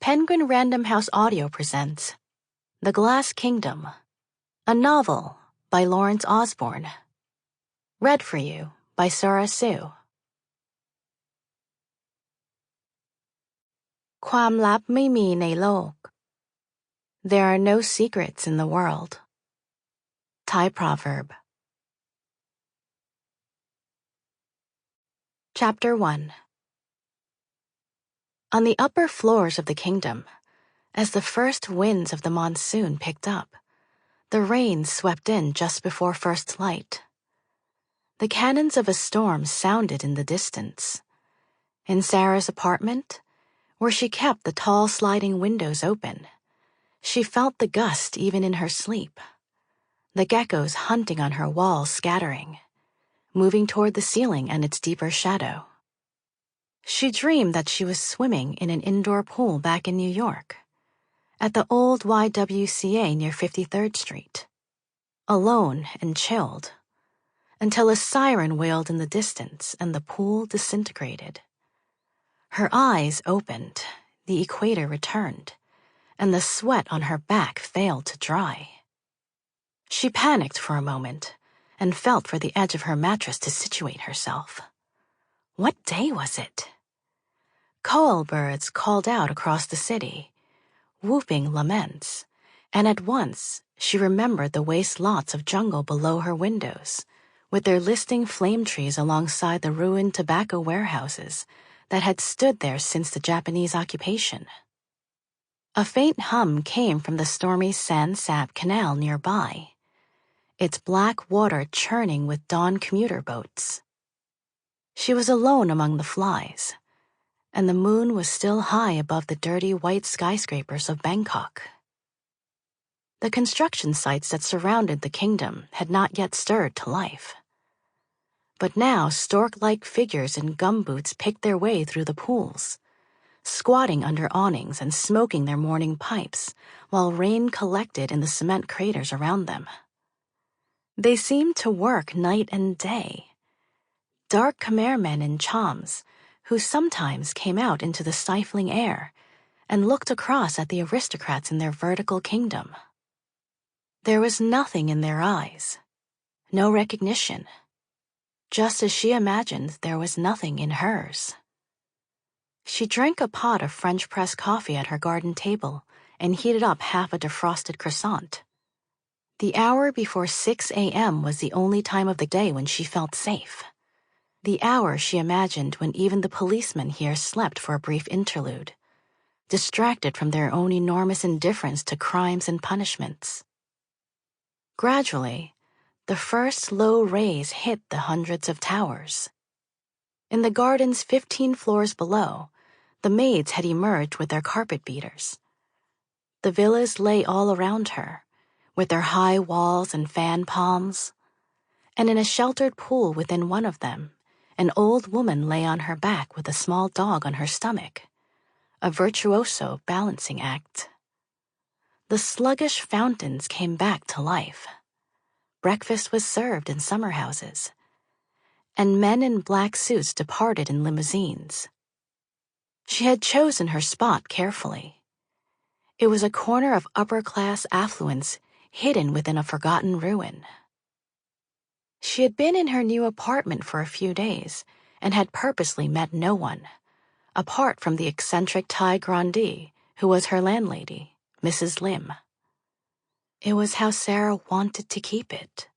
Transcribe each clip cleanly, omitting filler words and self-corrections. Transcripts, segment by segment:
Penguin Random House Audio presents The Glass Kingdom, a novel by Lawrence Osborne. Read for you by Sura Siu. ความลับไม่มีในโลก There are no secrets in the world. Thai proverb. Chapter 1. On the upper floors of the kingdom, as the first winds of the monsoon picked up, the rain swept in just before first light. The cannons of a storm sounded in the distance. In Sarah's apartment, where she kept the tall sliding windows open, she felt the gust even in her sleep, the geckos hunting on her walls scattering, moving toward the ceiling and its deeper shadow. She dreamed that she was swimming in an indoor pool back in New York, at the old YWCA near 53rd Street, alone and chilled, until a siren wailed in the distance and the pool disintegrated. Her eyes opened, the equator returned, and the sweat on her back failed to dry. She panicked for a moment and felt for the edge of her mattress to situate herself. What day was it? Koel birds called out across the city, whooping laments, and at once she remembered the waste lots of jungle below her windows, with their listing flame trees alongside the ruined tobacco warehouses that had stood there since the Japanese occupation. A faint hum came from the stormy San Sap Canal nearby, its black water churning with dawn commuter boats. She was alone among the flies, and the moon was still high above the dirty white skyscrapers of Bangkok. The construction sites that surrounded the kingdom had not yet stirred to life. But now stork-like figures in gumboots picked their way through the pools, squatting under awnings and smoking their morning pipes while rain collected in the cement craters around them. They seemed to work night and day. Dark Khmer men in chams, who sometimes came out into the stifling air and looked across at the aristocrats in their vertical kingdom. There was nothing in their eyes, no recognition, just as she imagined there was nothing in hers. She drank a pot of French press coffee at her garden table and heated up half a defrosted croissant. The hour before 6 a.m. was the only time of the day when she felt safe. The hour she imagined when even the policemen here slept for a brief interlude, distracted from their own enormous indifference to crimes and punishments. Gradually, the first low rays hit the hundreds of towers. In the gardens 15 floors below, the maids had emerged with their carpet beaters. The villas lay all around her, with their high walls and fan palms, and in a sheltered pool within one of them, an old woman lay on her back with a small dog on her stomach, a virtuoso balancing act. The sluggish fountains came back to life. Breakfast was served in summer houses, and men in black suits departed in limousines. She had chosen her spot carefully. It was a corner of upper-class affluence hidden within a forgotten ruin. She had been in her new apartment for a few days and had purposely met no one, apart from the eccentric Thai grandee who was her landlady, Mrs. Lim. It was how Sarah wanted to keep it.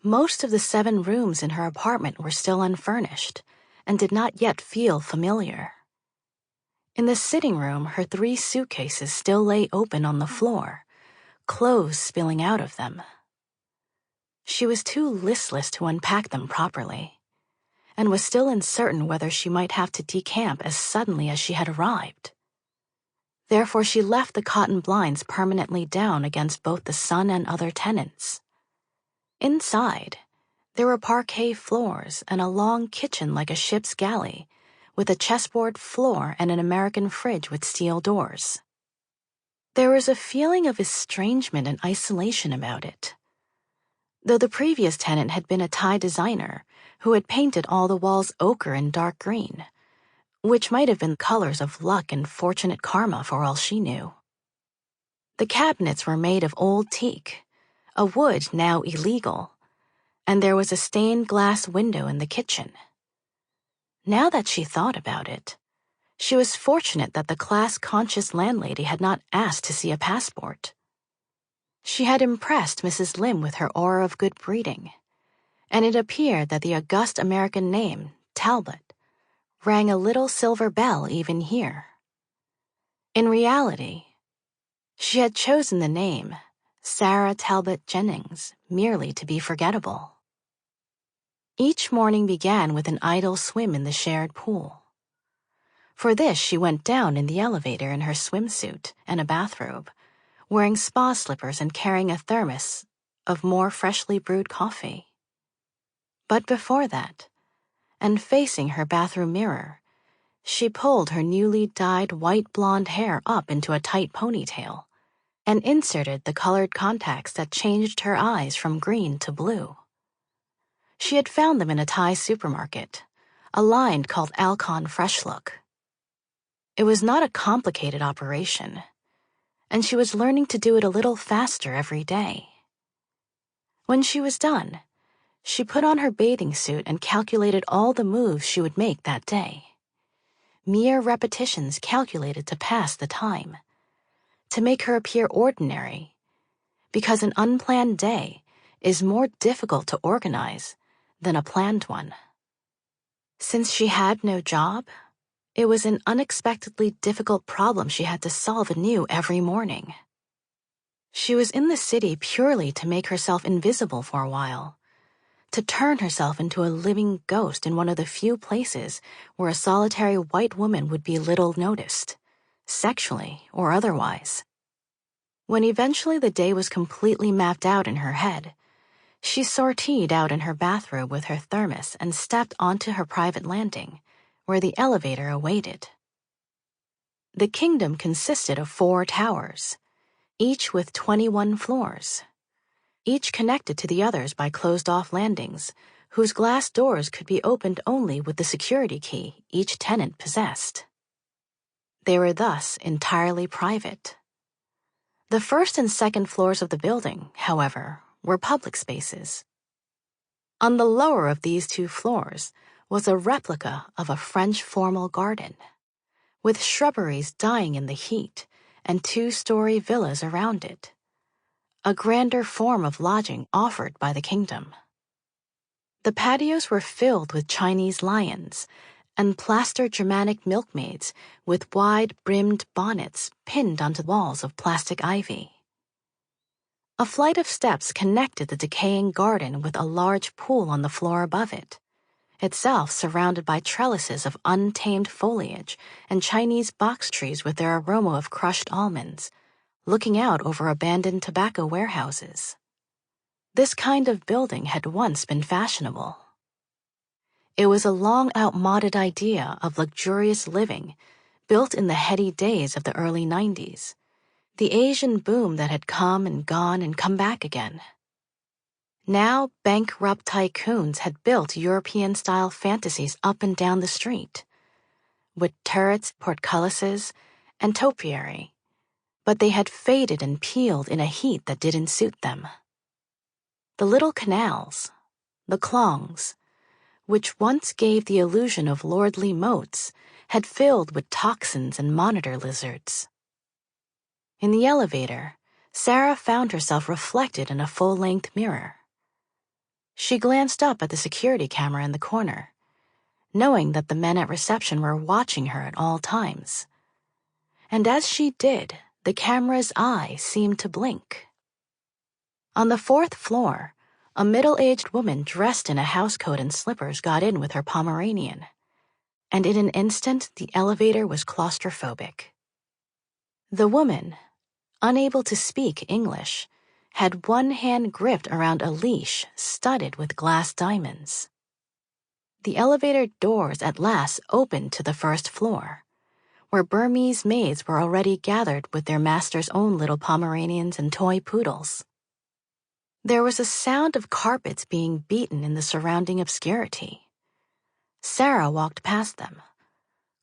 Most of the 7 rooms in her apartment were still unfurnished and did not yet feel familiar. In the sitting room, her 3 suitcases still lay open on the floor, clothes spilling out of them. She was too listless to unpack them properly, and was still uncertain whether she might have to decamp as suddenly as she had arrived. Therefore she left the cotton blinds permanently down against both the sun and other tenants. Inside, there were parquet floors and a long kitchen like a ship's galley, with a chessboard floor and an American fridge with steel doors. There was a feeling of estrangement and isolation about it. Though the previous tenant had been a Thai designer who had painted all the walls ochre and dark green, which might have been colors of luck and fortunate karma for all she knew. The cabinets were made of old teak, a wood now illegal, and there was a stained glass window in the kitchen. Now that she thought about it, she was fortunate that the class-conscious landlady had not asked to see a passport. She had impressed Mrs. Lim with her aura of good breeding, and it appeared that the august American name, Talbot, rang a little silver bell even here. In reality, she had chosen the name Sarah Talbot Jennings merely to be forgettable. Each morning began with an idle swim in the shared pool. For this, she went down in the elevator in her swimsuit and a bathrobe, wearing spa slippers and carrying a thermos of more freshly brewed coffee. But before that, and facing her bathroom mirror, she pulled her newly dyed white blonde hair up into a tight ponytail and inserted the colored contacts that changed her eyes from green to blue. She had found them in a Thai supermarket, a line called Alcon Fresh Look. It was not a complicated operation, and she was learning to do it a little faster every day. When she was done, she put on her bathing suit and calculated all the moves she would make that day. Mere repetitions calculated to pass the time, to make her appear ordinary, because an unplanned day is more difficult to organize than a planned one. Since she had no job, it was an unexpectedly difficult problem she had to solve anew every morning. She was in the city purely to make herself invisible for a while, to turn herself into a living ghost in one of the few places where a solitary white woman would be little noticed, sexually or otherwise. When eventually the day was completely mapped out in her head, she sortied out in her bathrobe with her thermos and stepped onto her private landing, where the elevator awaited. The kingdom consisted of 4 towers, each with 21 floors, each connected to the others by closed-off landings, whose glass doors could be opened only with the security key each tenant possessed. They were thus entirely private. The first and second floors of the building, however, were public spaces. On the lower of these 2 floors was a replica of a French formal garden, with shrubberies dying in the heat and 2-story villas around it, a grander form of lodging offered by the kingdom. The patios were filled with Chinese lions and plaster Germanic milkmaids with wide-brimmed bonnets pinned onto walls of plastic ivy. A flight of steps connected the decaying garden with a large pool on the floor above it, itself surrounded by trellises of untamed foliage and Chinese box trees with their aroma of crushed almonds, looking out over abandoned tobacco warehouses. This kind of building had once been fashionable. It was a long outmoded idea of luxurious living built in the heady days of the early 90s, the Asian boom that had come and come back again. Now bankrupt tycoons had built European-style fantasies up and down the street, with turrets, portcullises, and topiary, but they had faded and peeled in a heat that didn't suit them. The little canals, the klongs, which once gave the illusion of lordly moats, had filled with toxins and monitor lizards. In the elevator, Sarah found herself reflected in a full-length mirror. She glanced up at the security camera in the corner, knowing that the men at reception were watching her at all times. And as she did, the camera's eye seemed to blink. On the 4th floor, a middle-aged woman dressed in a housecoat and slippers got in with her Pomeranian, and in an instant the elevator was claustrophobic. The woman, unable to speak English, had one hand gripped around a leash studded with glass diamonds. The elevator doors at last opened to the 1st floor, where Burmese maids were already gathered with their master's own little Pomeranians and toy poodles. There was a sound of carpets being beaten in the surrounding obscurity. Sarah walked past them,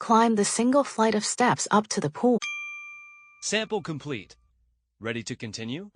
climbed the single flight of steps up to the pool. Sample complete. Ready to continue?